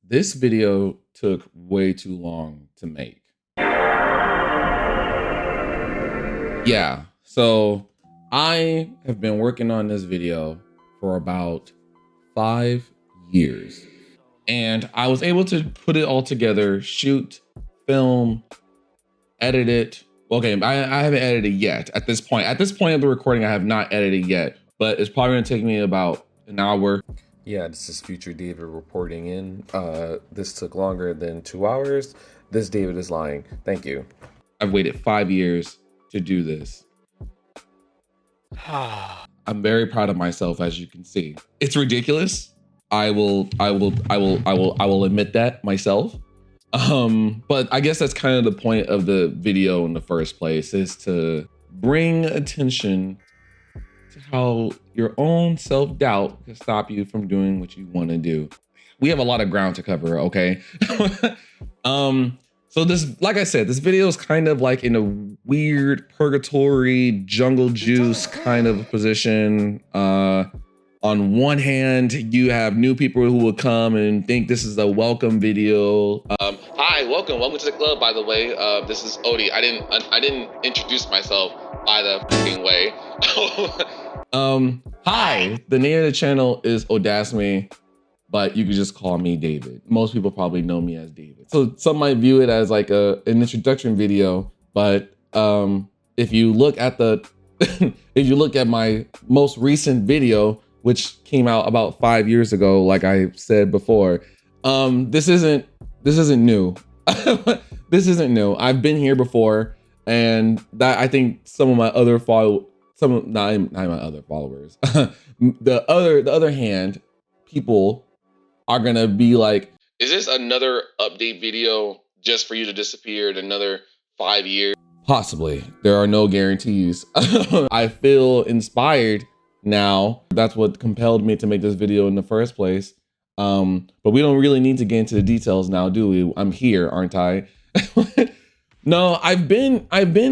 This video took way too long to make. Yeah, so I have been working on this video for about 5 years. And I was able to put it all together, shoot, film, edit it. Okay, I haven't edited yet at this point. At this point of the recording, I have not edited yet, but it's probably gonna take me about an hour. Yeah, this is future David reporting in. This took longer than 2 hours. This David is lying. Thank you. I've waited 5 years to do this. I'm very proud of myself, as you can see. It's ridiculous. I will admit that myself. But I guess that's kind of the point of the video in the first place, is to bring attention to how your own self-doubt can stop you from doing what you want to do. We have a lot of ground to cover, okay? So this, like I said, this video is kind of like in a weird purgatory jungle juice kind of position. On one hand, you have new people who will come and think this is a welcome video. Hi, welcome to the club, by the way. This is Odie. I didn't introduce myself by the fucking way. Hi, the name of the channel is Ohdasme, but you can just call me David. Most people probably know me as David. So some might view it as like an introduction video, but if you look at if you look at my most recent video, which came out about 5 years ago, like I said before, this isn't new. This isn't new. I've been here before, and that I think some of my other not my other followers, the other hand, people are gonna be like, is this another update video just for you to disappear in another 5 years? Possibly. There are no guarantees. I feel inspired now. That's what compelled me to make this video in the first place. But we don't really need to get into the details now, do we? I'm here, aren't I? No, I've been making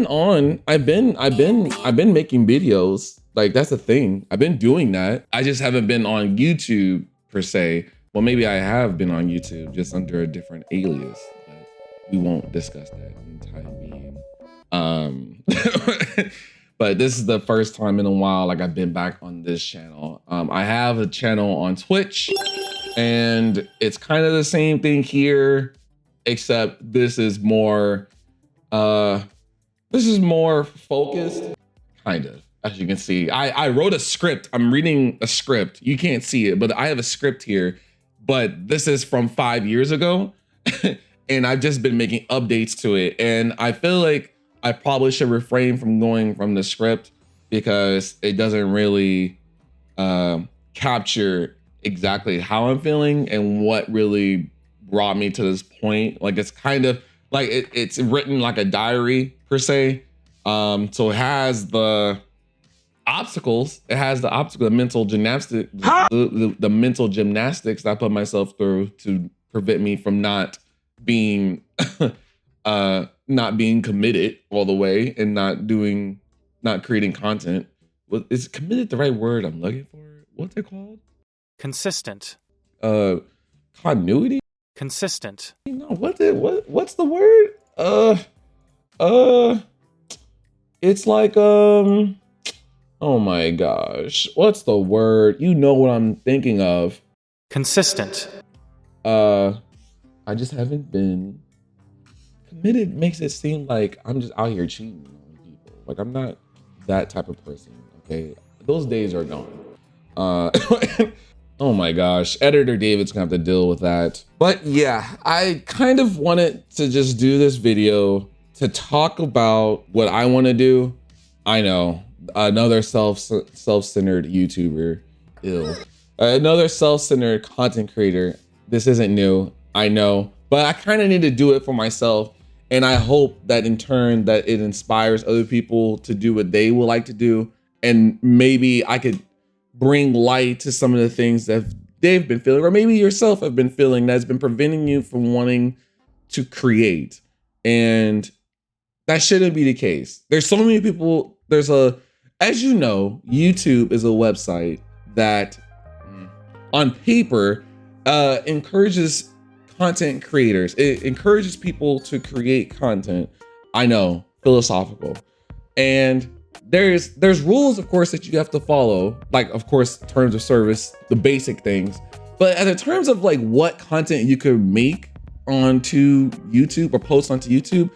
videos. Like, that's the thing. I've been doing that. I just haven't been on YouTube per se. Well, maybe I have been on YouTube just under a different alias, but we won't discuss that in time being. But this is the first time in a while like I've been back on this channel. I have a channel on Twitch, and it's kind of the same thing here, except this is more focused, kind of. As you can see, I wrote a script. I'm reading a script. You can't see it, but I have a script here. But this is from 5 years ago, and I've just been making updates to it. And I feel like I probably should refrain from going from the script because it doesn't really capture exactly how I'm feeling and what really brought me to this point. Like, it's kind of like it's written like a diary per se. So it has the obstacles. It has the mental gymnastics, the mental gymnastics that I put myself through to prevent me from not being not being committed all the way and not creating content. Is committed the right word I'm looking for? What's it called? Consistent. Continuity? Consistent. No, what's the word? It's like, oh my gosh, what's the word? You know what I'm thinking of. Consistent. I just haven't been committed. Makes it seem like I'm just out here cheating on people. Like, I'm not that type of person, okay? Those days are gone. Oh my gosh, editor David's gonna have to deal with that. But yeah, I kind of wanted to just do this video to talk about what I want to do. I know, another self-centered YouTuber, another self-centered content creator. This isn't new, I know, but I kind of need to do it for myself. And I hope that in turn that it inspires other people to do what they would like to do. And maybe I could bring light to some of the things that they've been feeling, or maybe yourself have been feeling, that's been preventing you from wanting to create. And that shouldn't be the case. There's so many people, as you know, YouTube is a website that on paper encourages content creators. It encourages people to create content. I know, philosophical. And there's rules, of course, that you have to follow. Like, of course, terms of service, the basic things. But in terms of like what content you could make onto YouTube or post onto YouTube,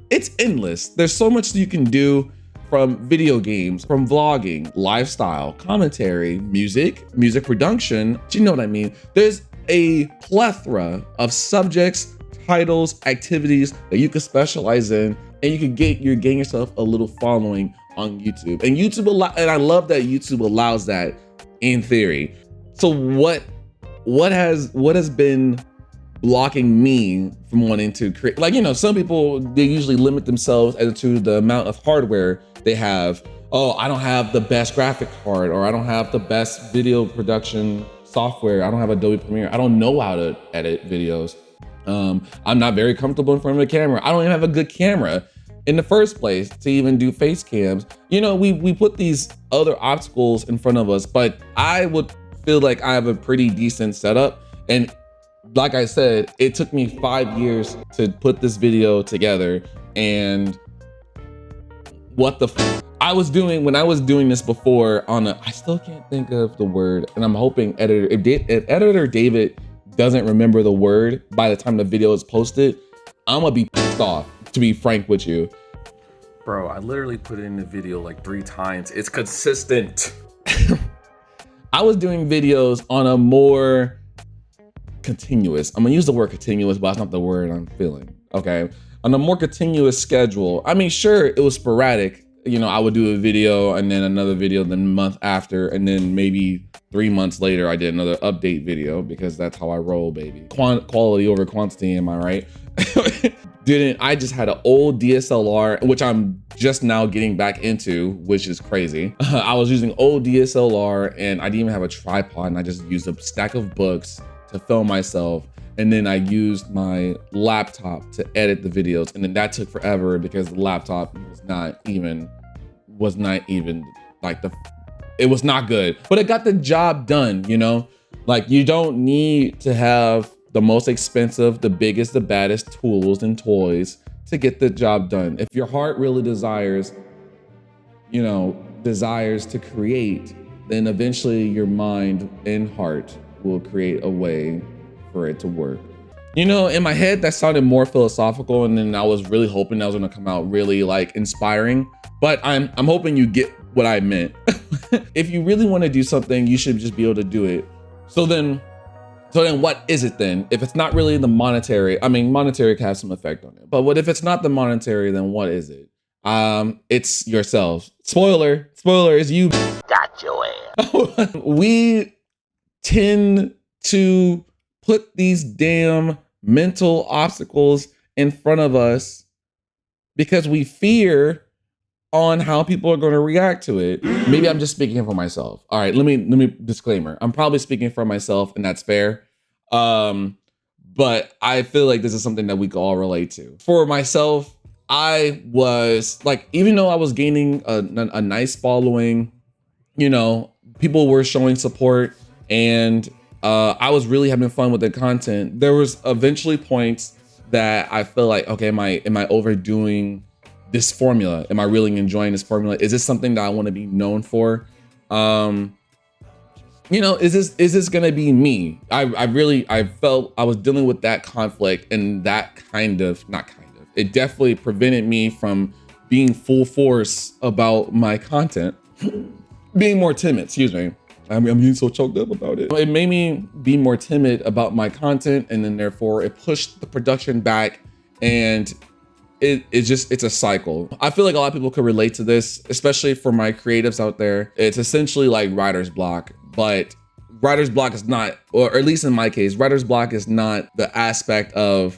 it's endless. There's so much that you can do, from video games, from vlogging, lifestyle, commentary, music production. Do you know what I mean? There's a plethora of subjects, titles, activities that you could specialize in, and you're getting yourself a little following on YouTube. And I love that YouTube allows that in theory. So what has been blocking me from wanting to create? Like, you know, some people, they usually limit themselves as to the amount of hardware they have. Oh, I don't have the best graphic card, or I don't have the best video production software. I don't have Adobe Premiere. I don't know how to edit videos. I'm not very comfortable in front of a camera. I don't even have a good camera in the first place to even do face cams. You know, we put these other obstacles in front of us, but I would feel like I have a pretty decent setup. And like I said, it took me 5 years to put this video together. And what the I was doing when I was doing this before I still can't think of the word, and I'm hoping if editor David doesn't remember the word by the time the video is posted, I'm gonna be pissed off, to be frank with you. Bro, I literally put it in the video like 3 times. It's consistent. I was doing videos on a more continuous, I'm gonna use the word continuous, but that's not the word I'm feeling, okay? On a more continuous schedule. I mean, sure, it was sporadic. You know, I would do a video and then another video the month after, and then maybe 3 months later, I did another update video, because that's how I roll, baby. Quality over quantity, am I right? I just had an old DSLR, which I'm just now getting back into, which is crazy. I was using old DSLR, and I didn't even have a tripod, and I just used a stack of books to film myself. And then I used my laptop to edit the videos. And then that took forever, because the laptop was not even like it was not good, but it got the job done, you know? Like, you don't need to have the most expensive, the biggest, the baddest tools and toys to get the job done. If your heart really desires to create, then eventually your mind and heart will create a way for it to work. You know, in my head, that sounded more philosophical, and then I was really hoping that was gonna come out really like inspiring, but I'm hoping you get what I meant. If you really wanna do something, you should just be able to do it. So then what is it then? If it's not really the monetary, I mean, monetary can have some effect on it, but what if it's not the monetary, then what is it? It's yourself. Spoiler is you. Got your ass. We tend to put these damn mental obstacles in front of us because we fear on how people are going to react to it. Maybe I'm just speaking for myself. All right, let me disclaimer. I'm probably speaking for myself, and that's fair. But I feel like this is something that we can all relate to. For myself, I was like, even though I was gaining a nice following, you know, people were showing support, and I was really having fun with the content. There was eventually points that I feel like, okay, am I overdoing this formula? Am I really enjoying this formula? Is this something that I want to be known for? You know, is this gonna be me? I felt I was dealing with that conflict, and that it definitely prevented me from being full force about my content. Being more timid, excuse me. I'm getting so choked up about it. It made me be more timid about my content, and then therefore it pushed the production back, and it's a cycle. I feel like a lot of people could relate to this, especially for my creatives out there. It's essentially like writer's block, but writer's block is not, or at least in my case, writer's block is not the aspect of,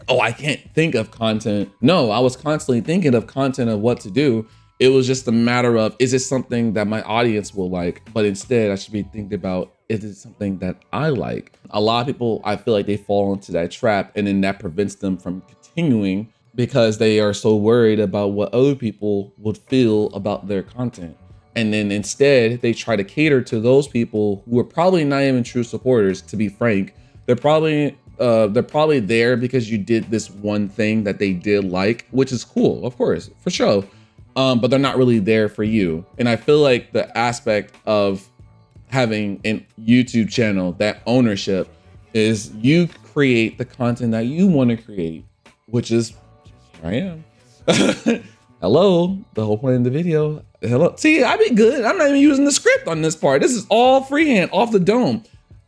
oh, I can't think of content. No, I was constantly thinking of content, of what to do. It was just a matter of, is it something that my audience will like? But instead, I should be thinking about, is it something that I like? A lot of people, I feel like they fall into that trap, and then that prevents them from continuing because they are so worried about what other people would feel about their content. And then instead, they try to cater to those people who are probably not even true supporters, to be frank. They're probably they're probably there because you did this one thing that they did like, which is cool, of course, for sure. But they're not really there for you. And I feel like the aspect of having a YouTube channel, that ownership, is you create the content that you want to create, which is here I am. Hello, the whole point of the video. Hello. See, I be good. I'm not even using the script on this part. This is all freehand, off the dome.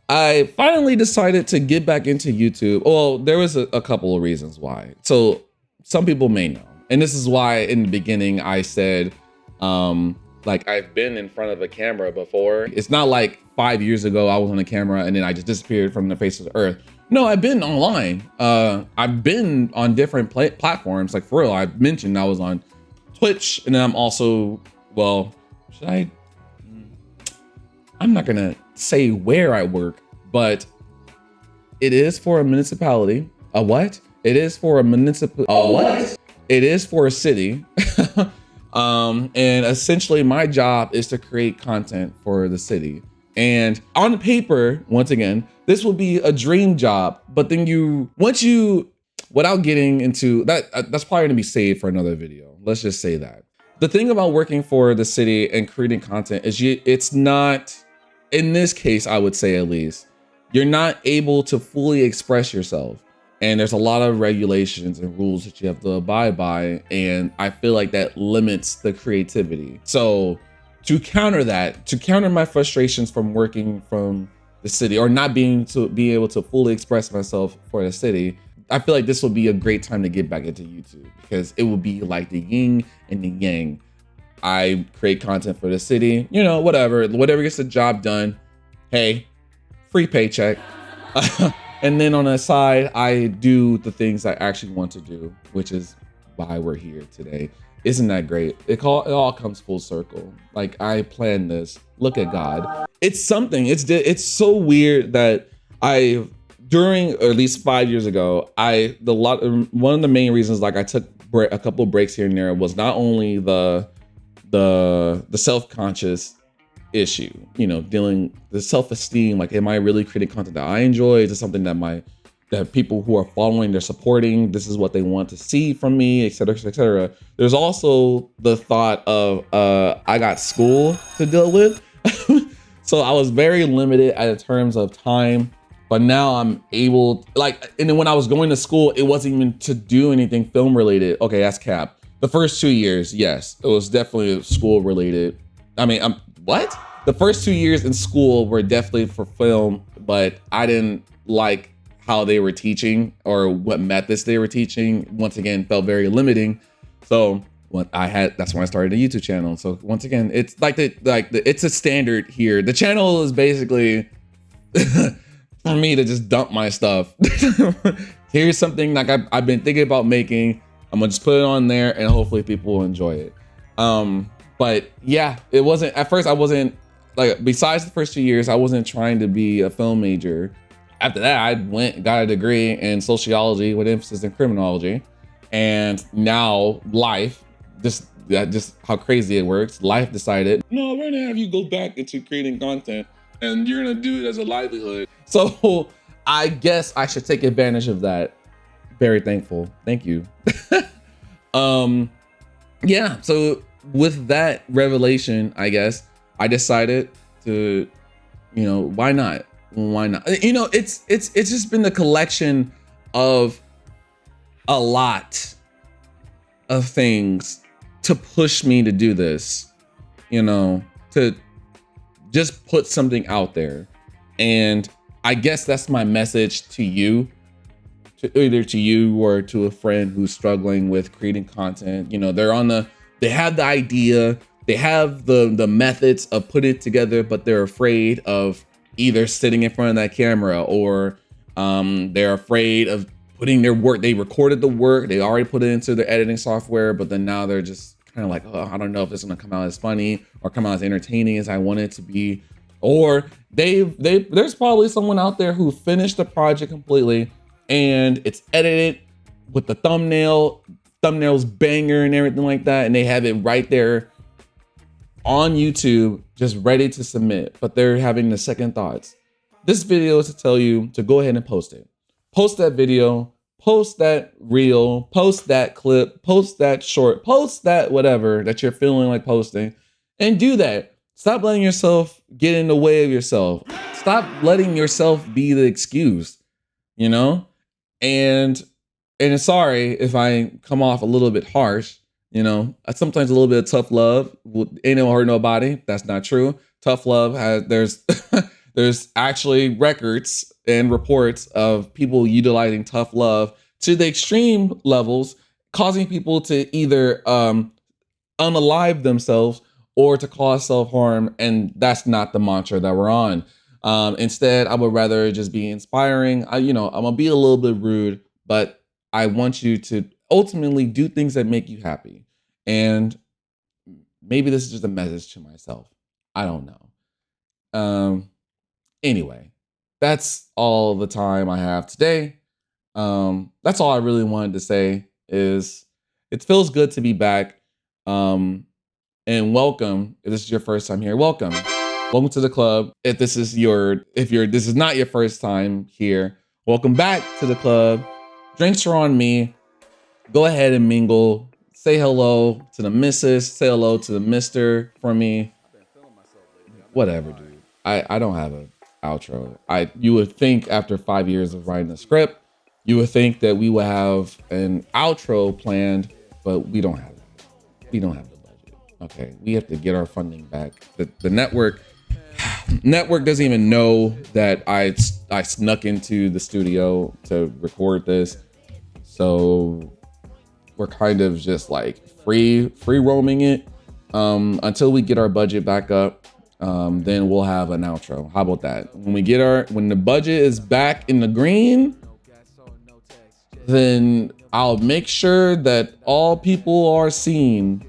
I finally decided to get back into YouTube. Well, there was a couple of reasons why. So some people may know. And this is why in the beginning I said, like, I've been in front of a camera before. It's not like 5 years ago I was on the camera and then I just disappeared from the face of the earth. No, I've been online. I've been on different platforms. Like, for real, I mentioned I was on Twitch, and then I'm also, well, I'm not gonna say where I work, but it is for a municipality. A what? It is for a municipal. A what? It is for a city. And essentially my job is to create content for the city. And on paper, once again, this will be a dream job, but then without getting into that, that's probably gonna be saved for another video. Let's just say that. The thing about working for the city and creating content is it's not, in this case, I would say at least, you're not able to fully express yourself. And there's a lot of regulations and rules that you have to abide by. And I feel like that limits the creativity. So to counter my frustrations from working from the city or not being able to fully express myself for the city, I feel like this will be a great time to get back into YouTube because it will be like the yin and the yang. I create content for the city, whatever gets the job done. Hey, free paycheck. And then on the side, I do the things I actually want to do, which is why we're here today. Isn't that great? It all comes full circle. Like, I planned this. Look at God. It's something. It's so weird that during, or at least 5 years ago, one of the main reasons, like, I took a couple breaks here and there was not only the self-conscious issue, dealing the self-esteem, like, am I really creating content that I enjoy? Is it something that people who are following, they're supporting, this is what they want to see from me, et cetera, et cetera. There's also the thought of I got school to deal with. So I was very limited in terms of time, but now I'm able, and then when I was going to school, it wasn't even to do anything film related. Okay, that's cap. The first 2 years, yes, it was definitely school related. I mean, what? The first 2 years in school were definitely for film, but I didn't like how they were teaching or what methods they were teaching. Once again, felt very limiting. So that's when I started a YouTube channel. So once again, it's it's a standard here. The channel is basically for me to just dump my stuff. Here's something like I've been thinking about making. I'm gonna just put it on there and hopefully people will enjoy it. But yeah, it wasn't, at first I wasn't, besides the first 2 years, I wasn't trying to be a film major. After that, I got a degree in sociology with emphasis in criminology. And now life, just how crazy it works, life decided, no, we're gonna have you go back into creating content and you're gonna do it as a livelihood. So I guess I should take advantage of that. Very thankful. Thank you. Yeah, so with that revelation, I guess I decided to, why not? Why not? It's just been the collection of a lot of things to push me to do this, to just put something out there. And I guess that's my message to you, either to you or to a friend who's struggling with creating content. They have the idea, they have the methods of putting it together, but they're afraid of either sitting in front of that camera or they're afraid of putting their work. They recorded the work, they already put it into the editing software, but then now they're just kind of like, oh, I don't know if this is gonna come out as funny or come out as entertaining as I want it to be. Or there's probably someone out there who finished the project completely and it's edited with the thumbnails banger and everything like that, and they have it right there on YouTube just ready to submit, but they're having the second thoughts. This video is to tell you to go ahead and post it. Post that video, post that reel, post that clip, post that short, post that whatever that you're feeling like posting, and do that. Stop letting yourself get in the way of yourself. Stop letting yourself be the excuse, you know? And sorry if I come off a little bit harsh, you know, sometimes a little bit of tough love ain't no hurt nobody. That's not true. Tough love there's there's actually records and reports of people utilizing tough love to the extreme levels, causing people to either unalive themselves or to cause self-harm. And that's not the mantra that we're on. Instead, I would rather just be inspiring. I'm gonna be a little bit rude, but I want you to ultimately do things that make you happy. And maybe this is just a message to myself. I don't know. Anyway, that's all the time I have today. That's all I really wanted to say is it feels good to be back. And welcome. If this is your first time here, welcome. Welcome to the club. If this is not your first time here, welcome back to the club. Drinks are on me. Go ahead and mingle. Say hello to the missus. Say hello to the mister for me. Whatever, dude. I don't have an outro. You would think after 5 years of writing a script, you would think that we would have an outro planned, but we don't have it. We don't have the budget. Okay, we have to get our funding back. The network doesn't even know that I snuck into the studio to record this. So we're kind of just like free roaming it until we get our budget back up. Then we'll have an outro. How about that? When the budget is back in the green, then I'll make sure that all people are seen.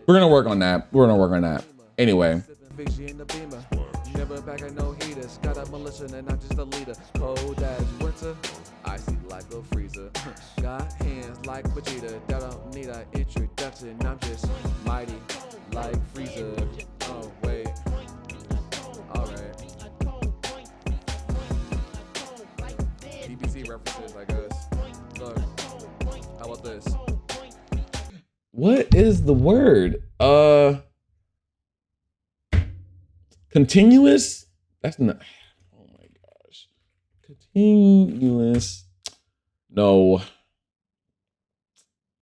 We're gonna work on that. Anyway. Never back at no heaters. Got a militia and I'm just a leader. Cold as winter, I see like a freezer. Got hands like Vegeta. That don't need an introduction. I'm just mighty like Freezer. Oh wait. Alright. BBC references, I guess. Look. How about this? What is the word? Continuous? That's not. Oh my gosh. Continuous. No.